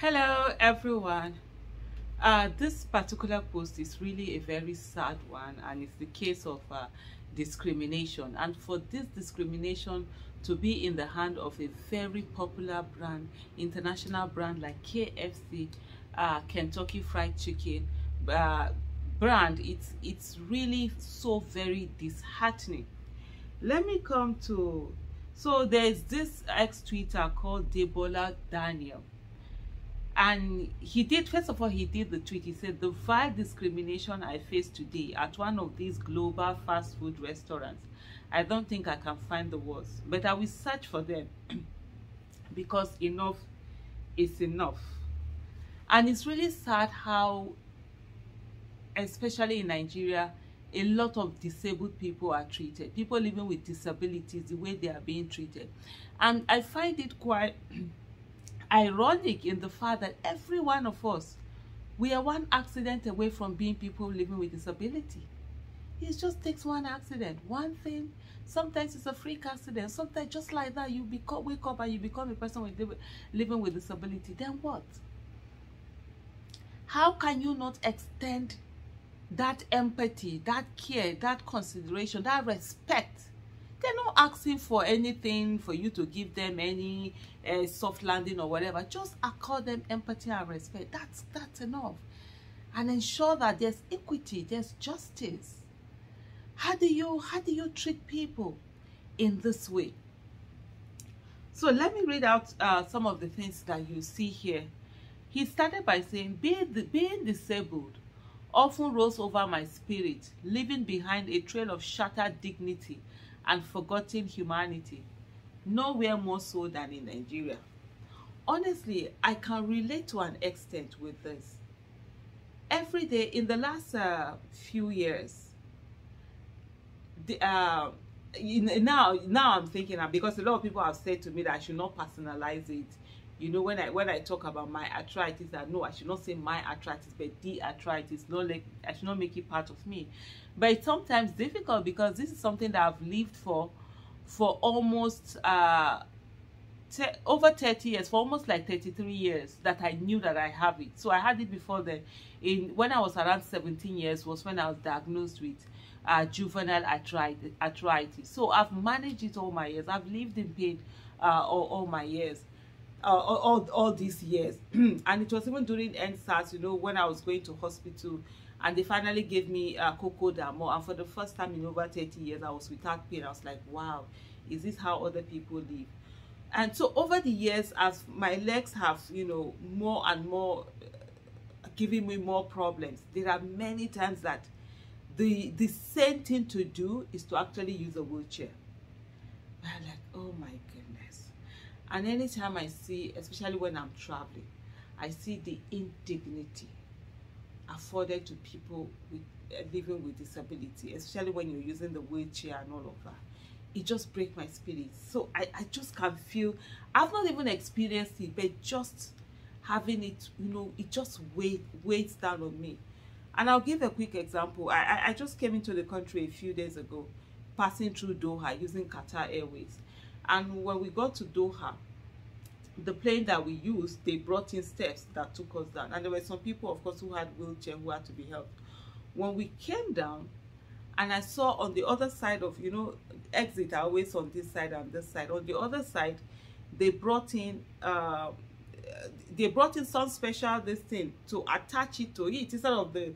Hello everyone. This particular post is really a very sad one, and it's the case of discrimination. And for this discrimination to be in the hand of a very popular brand, international brand like KFC, Kentucky Fried Chicken brand, it's really so very disheartening. Let me come to, so there's this ex-tweeter called Debola Daniel, and he did, first of all, he did the tweet. He said, the vile discrimination I face today at one of these global fast food restaurants, I don't think I can find the words, but I will search for them because enough is enough. And it's really sad how, especially in Nigeria, a lot of disabled people are treated. People living with disabilities, the way they are being treated. And I find it quite ironic in the fact that every one of us, we are one accident away from being people living with disability. It just takes one accident, one thing. Sometimes it's a freak accident. Sometimes just like that, you wake up and you become a person living with disability. Then what? How can you not extend that empathy, that care, that consideration, that respect? They're not asking for anything for you to give them any soft landing or whatever. Just accord them empathy and respect. That's enough. And ensure that there's equity, there's justice. How do you treat people in this way? So let me read out some of the things that you see here. He started by saying, being disabled often rolls over my spirit, leaving behind a trail of shattered dignity and forgotten humanity, nowhere more so than in Nigeria. Honestly, I can relate to an extent with this. Every day in the last few years, now I'm thinking, because a lot of people have said to me that I should not personalize it. You know, when I talk about my arthritis, I know I should not say my arthritis, but the arthritis. Not like I should not make it part of me. But it's sometimes difficult because this is something that I've lived for almost over 30 years, for almost like 33 years that I knew that I have it. So I had it before then. When I was around 17 years was when I was diagnosed with juvenile arthritis. So I've managed it all my years. I've lived in pain all my years. All these years. And it was even during NSAS, you know, when I was going to hospital, and they finally gave me cocoa damo, and for the first time in over 30 years I was without pain. I was like, wow, is this how other people live? And so over the years, as my legs have, you know, more and more giving me more problems, there are many times that the same thing to do is to actually use a wheelchair. I'm like, oh my goodness. And anytime I see, especially when I'm traveling, I see the indignity afforded to people living with disability, especially when you're using the wheelchair and all of that. It just breaks my spirit. So I just can feel, I've not even experienced it, but just having it, you know, it just weighs down on me. And I'll give a quick example. I just came into the country a few days ago, passing through Doha using Qatar Airways. And when we got to Doha, the plane that we used, they brought in steps that took us down. And there were some people, of course, who had wheelchair who had to be helped. When we came down, and I saw on the other side of, you know, exit are always on this side and this side. On the other side, they brought in some special this thing to attach it to it instead of the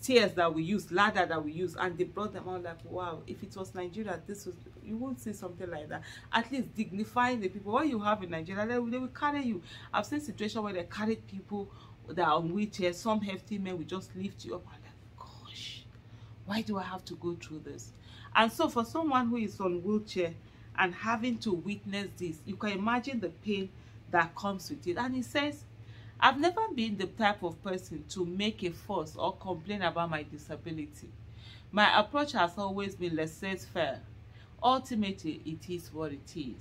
stairs that we use, ladder that we use. And they brought them out like, wow, if it was Nigeria, this was, you won't see something like that. At least dignifying the people. What you have in Nigeria, they will carry you. I've seen situations where they carried people that are on wheelchairs. Some hefty men will just lift you up. I'm like, gosh, why do I have to go through this? And so for someone who is on wheelchair and having to witness this, you can imagine the pain that comes with it. And he says, I've never been the type of person to make a fuss or complain about my disability. My approach has always been laissez-faire. Ultimately, it is what it is.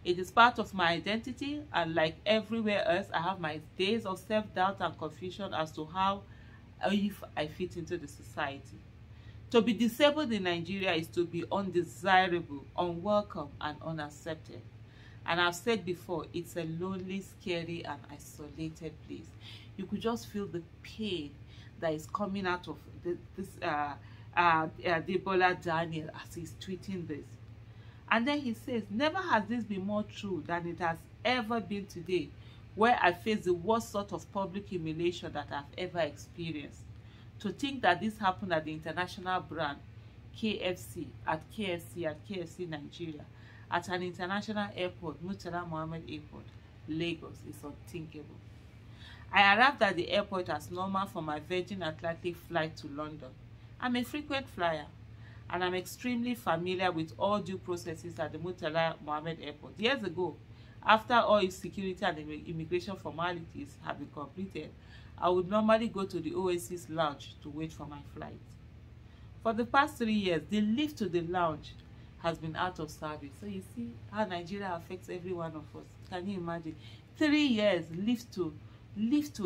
It is part of my identity, and like everywhere else, I have my days of self-doubt and confusion as to how, if I fit into the society. To be disabled in Nigeria is to be undesirable, unwelcome, and unaccepted. And I've said before, it's a lonely, scary, and isolated place. You could just feel the pain that is coming out of Debola Daniel as he's tweeting this. And then he says, never has this been more true than it has ever been today, where I face the worst sort of public humiliation that I've ever experienced. To think that this happened at the international brand KFC at KFC Nigeria, at an international airport, Murtala Mohammed Airport, Lagos, is unthinkable. I arrived at the airport as normal for my Virgin Atlantic flight to London. I'm a frequent flyer, and I'm extremely familiar with all due processes at the Murtala Mohammed Airport. Years ago, after all security and immigration formalities have been completed, I would normally go to the Oasis lounge to wait for my flight. For the past 3 years, the lift to the lounge has been out of service. So you see how Nigeria affects every one of us. Can you imagine? 3 years, lift to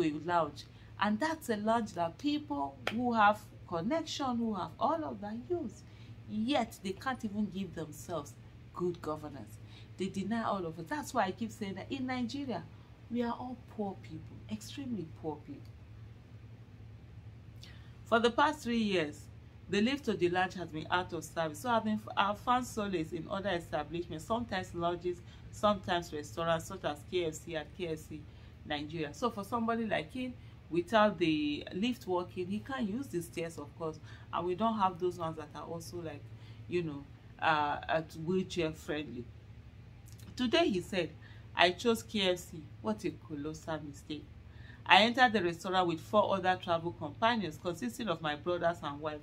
a lounge. And that's a lounge that people who have connection, who have all of that use. Yet they can't even give themselves good governance. They deny all of it. That's why I keep saying that in Nigeria, we are all poor people, extremely poor people. For the past 3 years, the lift to the lounge has been out of service. So I've found solace in other establishments, sometimes lodges, sometimes restaurants, such as KFC at KFC Nigeria. So for somebody like him, without the lift working, he can't use the stairs, of course. And we don't have those ones that are also like, you know, wheelchair friendly. Today he said, I chose KFC. What a colossal mistake. I entered the restaurant with 4 other travel companions consisting of my brothers and wife.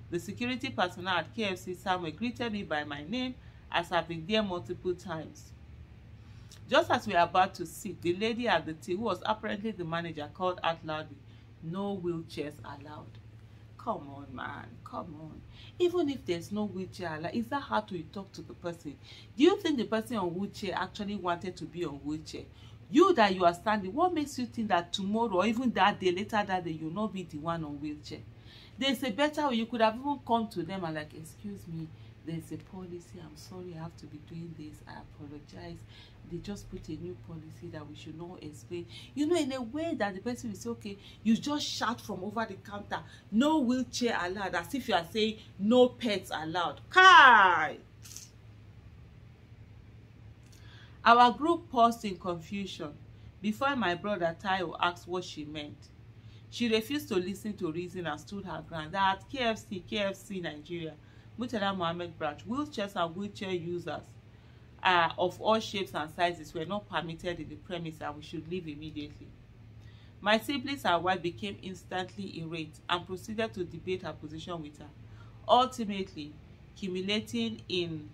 The security personnel at KFC somewhere greeted me by my name as I've been there multiple times. Just as we were about to sit, the lady at the till, who was apparently the manager, called out loudly, "No wheelchairs allowed." Come on, man. Come on. Even if there's no wheelchair allowed, is that how to talk to the person? Do you think the person on wheelchair actually wanted to be on wheelchair? You that you are standing, what makes you think that tomorrow or even that day, later that day, you'll not be the one on wheelchair? There's a better way. You could have even come to them and like, excuse me, there's a policy. I'm sorry, I have to be doing this. I apologize. They just put a new policy that we should not explain. You know, in a way that the person will say, okay, you just shout from over the counter, no wheelchair allowed, as if you are saying no pets allowed. Kai! Our group paused in confusion before my brother Tayo asked what she meant. She refused to listen to reason and stood her ground that at KFC Nigeria, Murtala Mohammed branch, wheelchairs and wheelchair users of all shapes and sizes were not permitted in the premise and we should leave immediately. My siblings and wife became instantly irate and proceeded to debate her position with her, ultimately culminating in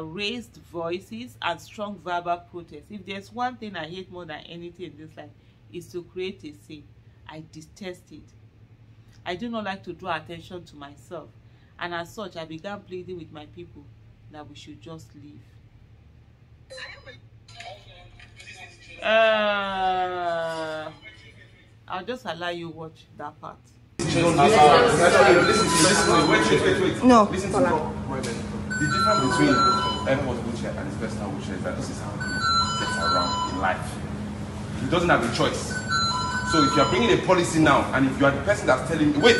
raised voices and strong verbal protests. If there's one thing I hate more than anything in this life, is to create a scene. I detest it. I do not like to draw attention to myself, and as such, I began pleading with my people that we should just leave. I'll just allow you watch that part. No. Listen to me. The difference between airport wheelchair and his personal wheelchair is that this is how he gets around in life. He doesn't have a choice. So if you are bringing a policy now, and if you are the person that's telling me, wait,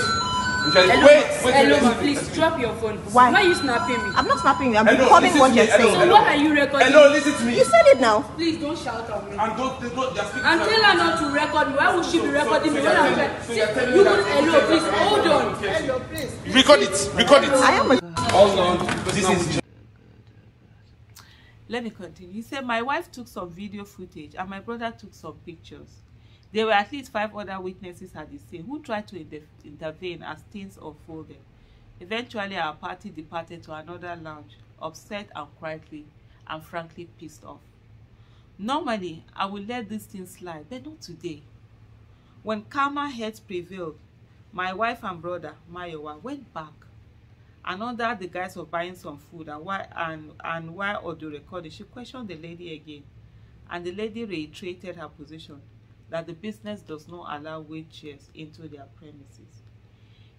Hello, please drop your phone. Why? Why are you snapping me? I'm not snapping you. I'm recording what you're saying. So what are you recording? Hello, listen to me. You said it now. Please don't shout at me. And don't just speak. And tell her not to record me. Why would she be recording me? When I'm like, you could, hello, please hold on. Hello, please. Record it. Record it. I am a... Hold on. This is... Let me continue. He said, my wife took some video footage and my brother took some pictures. There were at least 5 other witnesses at the scene who tried to intervene as things unfolded. Eventually, our party departed to another lounge, upset and quietly and frankly pissed off. Normally, I would let these things slide, but not today. When calmer heads prevailed, my wife and brother, Mayowa, went back. And under the guise of buying some food and while audio recording, she questioned the lady again. And the lady reiterated her position that the business does not allow wheelchairs into their premises.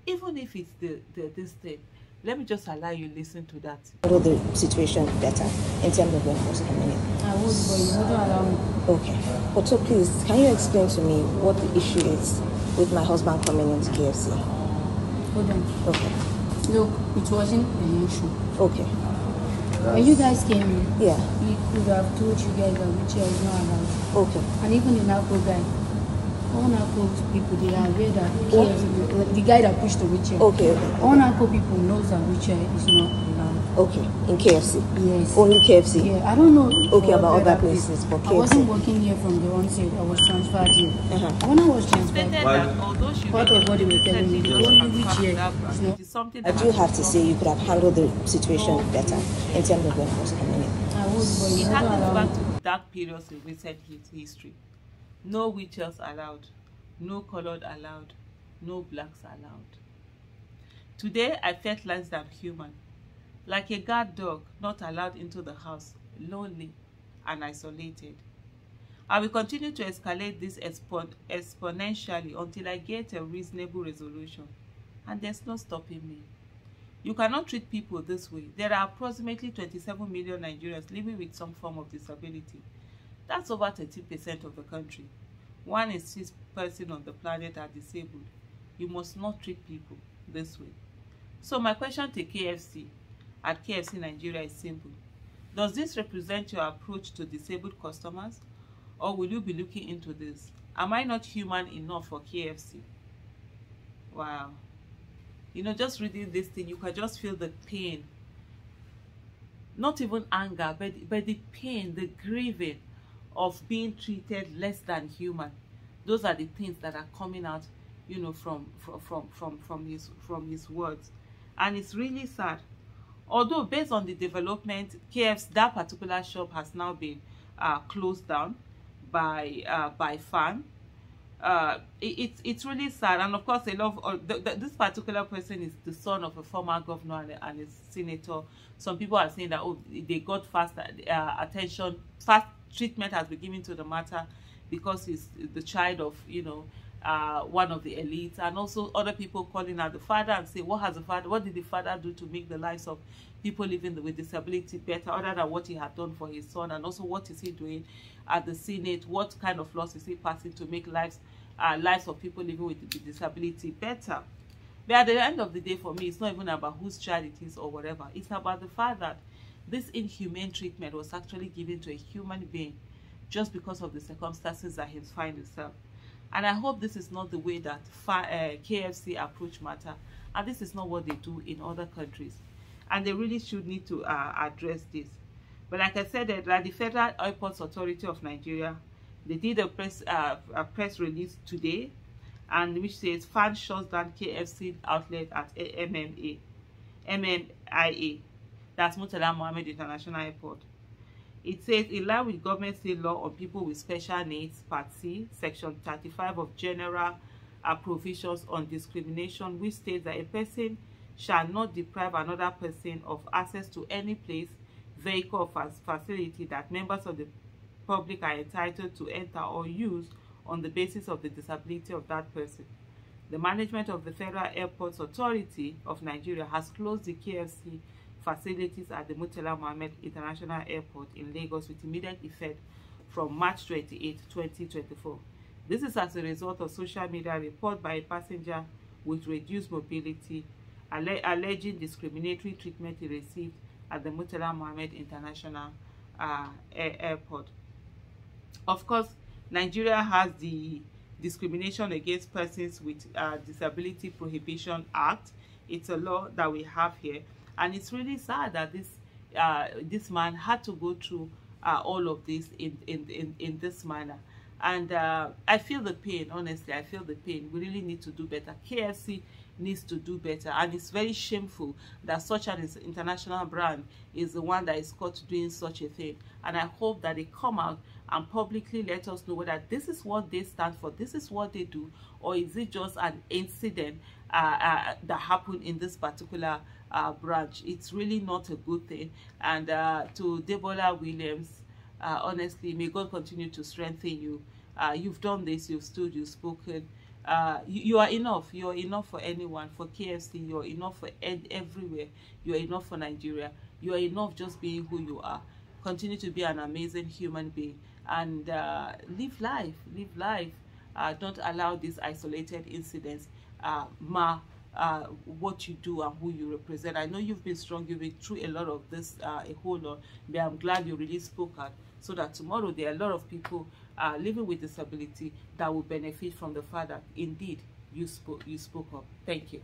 Even if it's this thing, Let me just allow you listen to that. Handle the situation better in terms of when was coming in. I would, but you wouldn't allow me. Okay. But so please, can you explain to me what the issue is with my husband coming into KFC? Hold on. Okay. Look, it wasn't an issue. Okay. When you guys came in, Yeah. we could have told you guys that wheelchair is not allowed. Okay. And even the narco guy, all narco people, they are aware that KFC, the guy that pushed the wheelchair, Okay. all narco people knows that wheelchair is not allowed. Okay. In KFC? Yes. Only KFC? Yeah, I don't know. Okay, for about other place. places, but I wasn't KFC. working here from the onset. I was transferred here. Uh-huh. When I was Stated transferred, that although she part of what they were telling me, recently the just only confirmed wheelchair that is it not. is something I that do has have been to say you could have handled the situation better in terms of when was coming in. I would, but you It wouldn't harkens allow back me. to dark periods in recent history. No wheelchairs allowed, no colored allowed, no blacks allowed. Today I felt less than human, like a guard dog not allowed into the house, lonely and isolated. I will continue to escalate this exponentially until I get a reasonable resolution, and there's no stopping me. You cannot treat people this way. There are approximately 27 million Nigerians living with some form of disability. That's over 13% of the country. 1 in 6 persons on the planet are disabled. You must not treat people this way. So my question to KFC at KFC Nigeria is simple. Does this represent your approach to disabled customers? Or will you be looking into this? Am I not human enough for KFC? Wow. You know, just reading this thing, you can just feel the pain. Not even anger, but the pain, the grieving of being treated less than human. Those are the things that are coming out, you know, from his words. And it's really sad. Although based on the development, KFC, that particular shop has now been closed down by FAN. It's really sad, and of course a lot of this particular person is the son of a former governor and a senator. Some people are saying that, oh, they got fast attention, fast treatment has been given to the matter because he's the child of, you know, one of the elites, and also other people calling out the father and say, what did the father do to make the lives of people living with disability better, other than what he had done for his son? And also, what is he doing at the Senate? What kind of laws is he passing to make lives of people living with disability better? But at the end of the day, for me, it's not even about whose child it is or whatever. It's about the fact that this inhumane treatment was actually given to a human being just because of the circumstances that he finds himself. And I hope this is not the way that KFC approach matter, and this is not what they do in other countries. And they really should need to address this. But like I said, like the Federal Airports Authority of Nigeria, they did a press release today, and which says FAN shuts down KFC outlet at MMIA, that's Murtala Mohammed International Airport. It says, in line with government state law on people with special needs, Part C, Section 35 of General Provisions on Discrimination, which states that a person shall not deprive another person of access to any place, vehicle, or facility that members of the public are entitled to enter or use on the basis of the disability of that person. The management of the Federal Airports Authority of Nigeria has closed the KFC facilities at the Murtala Mohammed International Airport in Lagos with immediate effect from March 28, 2024. This is as a result of social media report by a passenger with reduced mobility alleging discriminatory treatment he received at the Murtala Mohammed International Airport. Of course, Nigeria has the Discrimination Against Persons with Disability Prohibition Act. It's a law that we have here, and it's really sad that this man had to go through all of this in this manner. And I feel the pain, honestly. I feel the pain. We really need to do better. KFC needs to do better, and it's very shameful that such an international brand is the one that is caught doing such a thing. And I hope that they come out and publicly let us know whether this is what they stand for, this is what they do, or is it just an incident that happened in this particular branch. It's really not a good thing. And to Debola Williams, honestly, may God continue to strengthen you. You've done this, you've stood, you've spoken. You are enough. You are enough for anyone, for KFC. You are enough for everywhere. You are enough for Nigeria. You are enough just being who you are. Continue to be an amazing human being and live life. Live life. Don't allow these isolated incidents mar what you do and who you represent. I know you've been strong. You've been through a lot of this, a whole lot. But I'm glad you really spoke out, so that tomorrow there are a lot of people living with disability that will benefit from the fact that indeed you spoke up. Thank you.